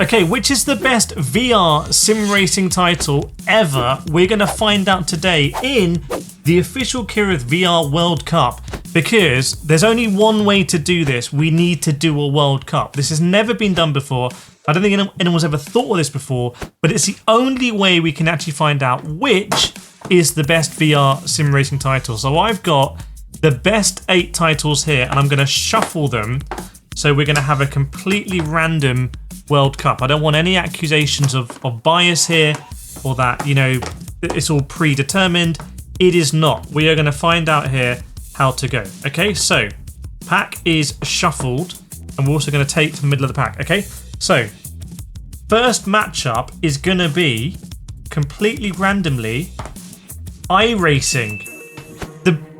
Okay, which is the best VR sim racing title ever? We're going to find out today in the official Kireth VR World Cup, because there's only one way to do this. We need to do a World Cup. This has never been done before. I don't think anyone's ever thought of this before, but it's the only way we can actually find out which is the best VR sim racing title. So I've got the best 8 titles here, and I'm going to shuffle them. So we're going to have a completely random World Cup. I don't want any accusations of bias here, or that, you know, it's all predetermined. It is not. We are going to find out here how to go. Okay, so pack is shuffled, and we're also going to take to the middle of the pack. Okay, so first matchup is going to be completely randomly iRacing,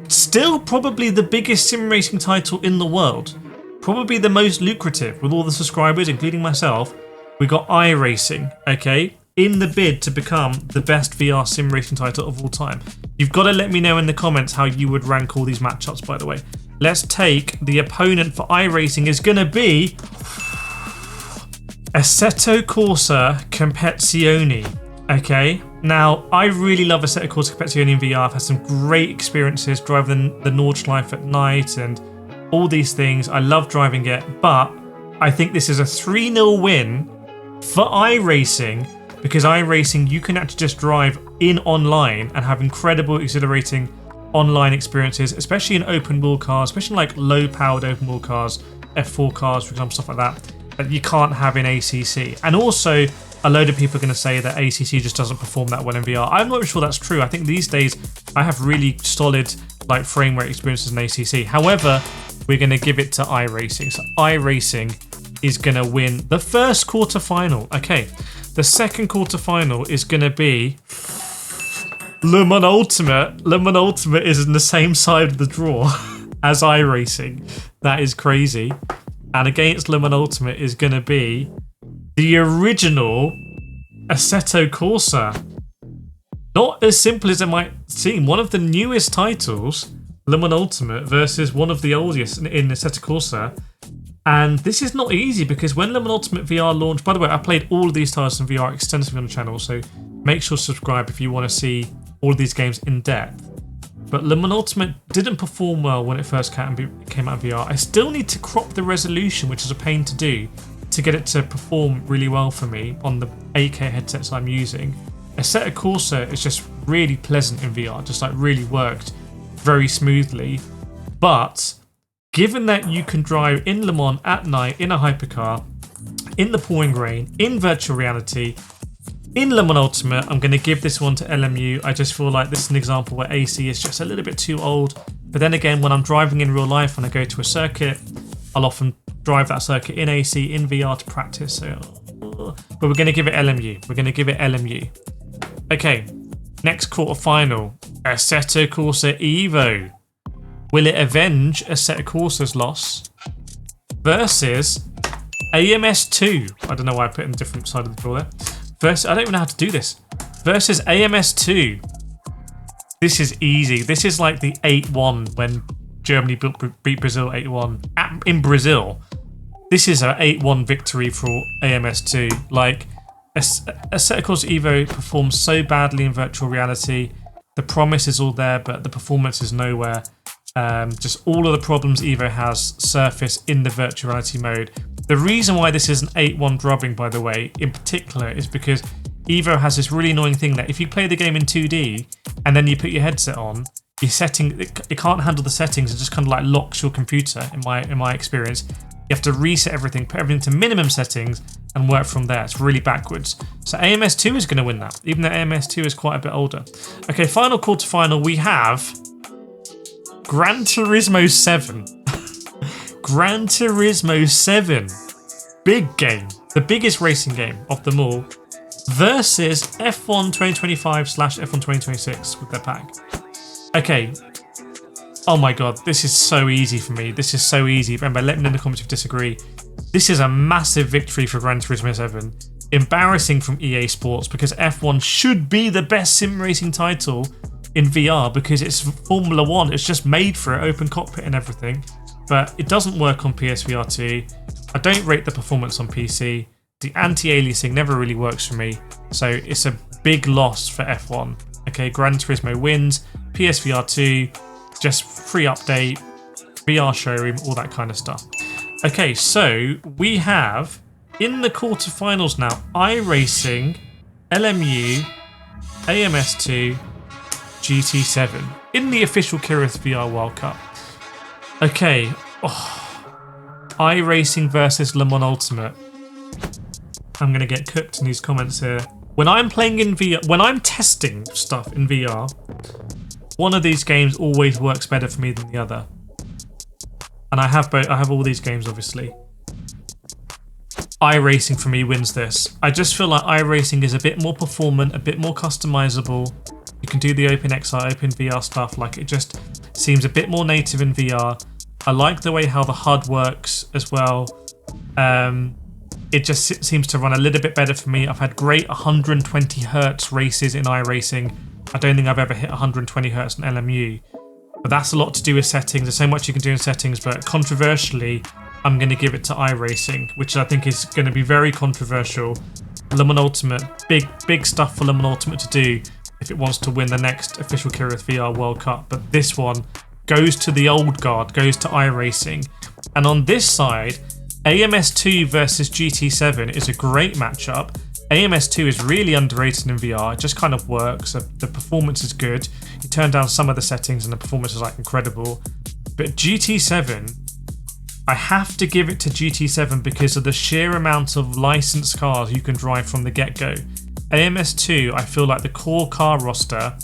still probably the biggest sim racing title in the world. Probably the most lucrative with all the subscribers, including myself. We got iRacing, okay, in the bid to become the best VR sim racing title of all time. You've got to let me know in the comments how you would rank all these matchups, by the way. Let's take the opponent for iRacing is going to be Assetto Corsa Competizione, okay? Now, I really love Assetto Corsa Competizione in VR. I've had some great experiences driving the Nordschleife at night and all these things. I love driving it, but I think this is a 3-0 win for iRacing, because iRacing, you can actually just drive in online and have incredible, exhilarating online experiences, especially in open wheel cars, especially like low powered open wheel cars, F4 cars, for example, stuff like that you can't have in ACC. And also, a load of people are going to say that ACC just doesn't perform that well in VR. I'm not sure that's true. I think these days I have really solid like frame rate experiences in ACC. However, we're going to give it to iRacing. So iRacing is going to win the first quarterfinal. Okay, the second quarterfinal is going to be Le Mans Ultimate. Le Mans Ultimate is in the same side of the draw as iRacing. That is crazy. And against Le Mans Ultimate is going to be the original Assetto Corsa. Not as simple as it might seem. One of the newest titles, Le Mans Ultimate, versus one of the oldest in Assetto Corsa. And this is not easy, because when Le Mans Ultimate VR launched, by the way, I played all of these titles in VR extensively on the channel, so make sure to subscribe if you want to see all of these games in depth. But Le Mans Ultimate didn't perform well when it first came out in VR. I still need to crop the resolution, which is a pain to do, to get it to perform really well for me on the 8K headsets I'm using. Assetto Corsa is just really pleasant in VR, just like really worked very smoothly. But given that you can drive in Le Mans at night in a hypercar, in the pouring rain, in virtual reality, in Le Mans Ultimate, I'm going to give this one to LMU. I just feel like this is an example where AC is just a little bit too old. But then again, when I'm driving in real life, when I go to a circuit, I'll often drive that circuit in AC, in VR to practice. So, but we're going to give it LMU. We're going to give it LMU. Okay, next quarterfinal, Assetto Corsa Evo. Will it avenge Assetto Corsa's loss versus AMS2? I don't know why I put it in a different side of the draw there. Versus, I don't even know how to do this. Versus AMS2. This is easy. This is like the 8-1 when Germany beat Brazil 8-1 in Brazil. This is an 8-1 victory for AMS2. Like, Assetto Corsa Evo performs so badly in virtual reality. The promise is all there, but the performance is nowhere. Just all of the problems Evo has surface in the virtual reality mode. The reason why this is an 8-1 drubbing, by the way, in particular, is because Evo has this really annoying thing that if you play the game in 2D and then you put your headset on, your setting it can't handle the settings. It just kind of like locks your computer. In my experience, you have to reset everything, put everything to minimum settings, and work from there. It's really backwards. So AMS2 is going to win that, even though AMS2 is quite a bit older. Okay, final quarterfinal. We have Gran Turismo 7. Gran Turismo 7. Big game. The biggest racing game of them all. Versus F1 2025/F1 2026 with their pack. Okay. Oh my god, this is so easy for me. This is so easy. Remember, let me know in the comments if you disagree. This is a massive victory for Gran Turismo 7. Embarrassing from EA Sports, because F1 should be the best sim racing title in VR because it's Formula 1. It's just made for it, open cockpit and everything. But it doesn't work on PSVR 2. I don't rate the performance on PC. The anti-aliasing never really works for me, so it's a big loss for F1. Okay, Gran Turismo wins, PSVR 2, just free update, VR showroom, all that kind of stuff. Okay, so we have in the quarterfinals now iRacing, LMU, AMS2, GT7 in the official Kireth VR World Cup. Okay, iRacing versus Le Mans Ultimate. I'm gonna get cooked in these comments here. When I'm playing in VR, when I'm testing stuff in VR, one of these games always works better for me than the other. And I have both. I have all these games, obviously. iRacing for me wins this. I just feel like iRacing is a bit more performant, a bit more customizable. You can do the OpenXR, OpenVR stuff. Like, it just seems a bit more native in VR. I like the way how the HUD works as well. It just seems to run a little bit better for me. I've had great 120 Hz races in iRacing. I don't think I've ever hit 120 Hz in LMU. But that's a lot to do with settings. There's so much you can do in settings, but controversially, I'm going to give it to iRacing, which I think is going to be very controversial. Le Mans Ultimate, big stuff for Le Mans Ultimate to do if it wants to win the next official Kireth VR World Cup. But this one goes to the old guard, goes to iRacing. And on this side, AMS2 versus GT7 is a great matchup. AMS2 is really underrated in VR. It just kind of works. The performance is good. You turn down some of the settings and the performance is like incredible. But GT7, I have to give it to GT7 because of the sheer amount of licensed cars you can drive from the get-go. AMS2, I feel like the core car roster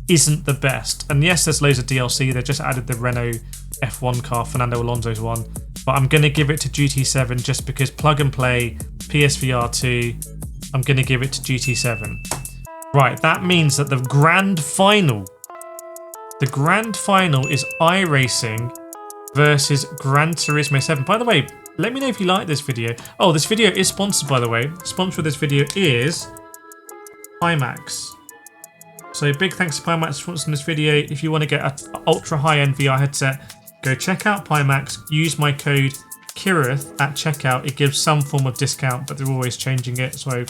isn't the best. And yes, there's loads of DLC. They just added the Renault F1 car, Fernando Alonso's one. But I'm going to give it to GT7 just because plug and play, PSVR 2, I'm going to give it to GT7. Right, that means that the grand final is iRacing versus Gran Turismo 7. By the way, let me know if you like this video. Oh, this video is sponsored, by the way. The sponsor of this video is pimax. So big thanks to pimax for sponsoring this video. If you want to get an ultra high-end VR headset, go check out pimax. Use my code Kireth at checkout. It gives some form of discount, but they're always changing it. So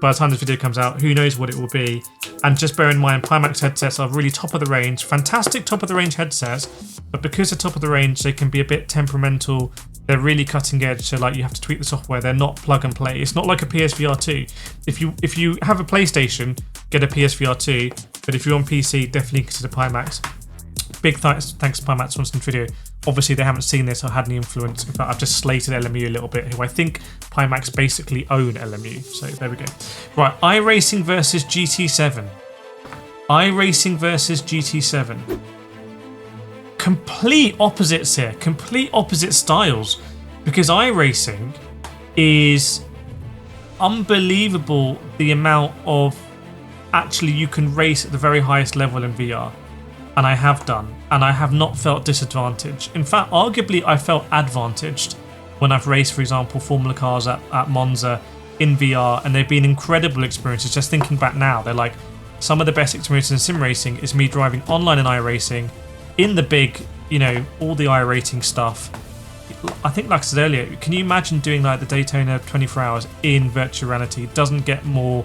by the time this video comes out, who knows what it will be. And just bear in mind, pimax headsets are really top of the range, fantastic top of the range headsets. But because they're top of the range, they can be a bit temperamental. They're really cutting edge, so like you have to tweak the software. They're not plug and play. It's not like a PSVR 2. If you have a PlayStation, get a PSVR 2. But if you're on PC, definitely consider pimax. Big thanks to pimax for this video. Obviously, they haven't seen this or had any influence. In fact, I've just slated LMU a little bit, who I think pimax basically own LMU. So there we go. Right, iRacing versus GT7. iRacing versus GT7. Complete opposites here. Complete opposite styles. Because iRacing is unbelievable the amount of actually you can race at the very highest level in VR. And I have done, and I have not felt disadvantaged. In fact, arguably I felt advantaged when I've raced, for example, Formula cars at Monza in VR, and they've been incredible experiences. Just thinking back now, they're like some of the best experiences in sim racing is me driving online in iRacing, in the big, you know, all the iRacing stuff. I think, like I said earlier, can you imagine doing like the Daytona 24 hours in virtual reality? It doesn't get more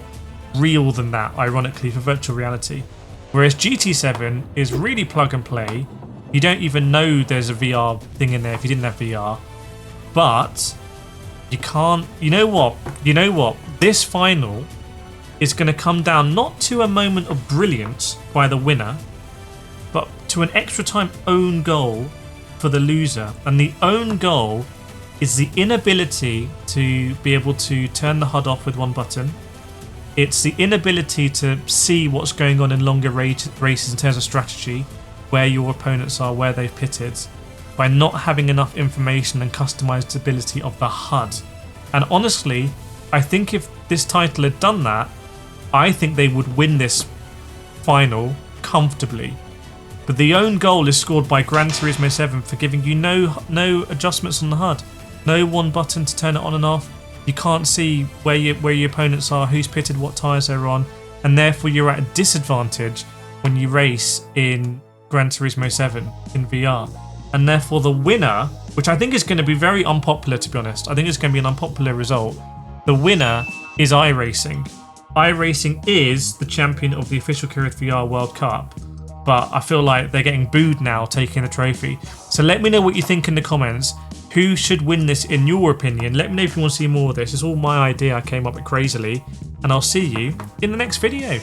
real than that, ironically, for virtual reality. Whereas GT7 is really plug and play. You don't even know there's a VR thing in there if you didn't have VR. But you can't... You know what? This final is going to come down not to a moment of brilliance by the winner, but to an extra time own goal for the loser. And the own goal is the inability to be able to turn the HUD off with one button. It's the inability to see what's going on in longer races in terms of strategy, where your opponents are, where they've pitted, by not having enough information and customizability of the HUD. And honestly, I think if this title had done that, I think they would win this final comfortably. But the own goal is scored by Gran Turismo 7 for giving you no adjustments on the HUD. No one button to turn it on and off. You can't see where your opponents are, who's pitted, what tyres they're on, and therefore you're at a disadvantage when you race in Gran Turismo 7 in VR. And therefore the winner, which I think is going to be very unpopular, to be honest, I think it's going to be an unpopular result, the winner is iRacing. iRacing is the champion of the official Kireth VR World Cup, but I feel like they're getting booed now taking the trophy. So let me know what you think in the comments. Who should win this in your opinion? Let me know if you want to see more of this. It's all my idea, I came up with crazily, and I'll see you in the next video.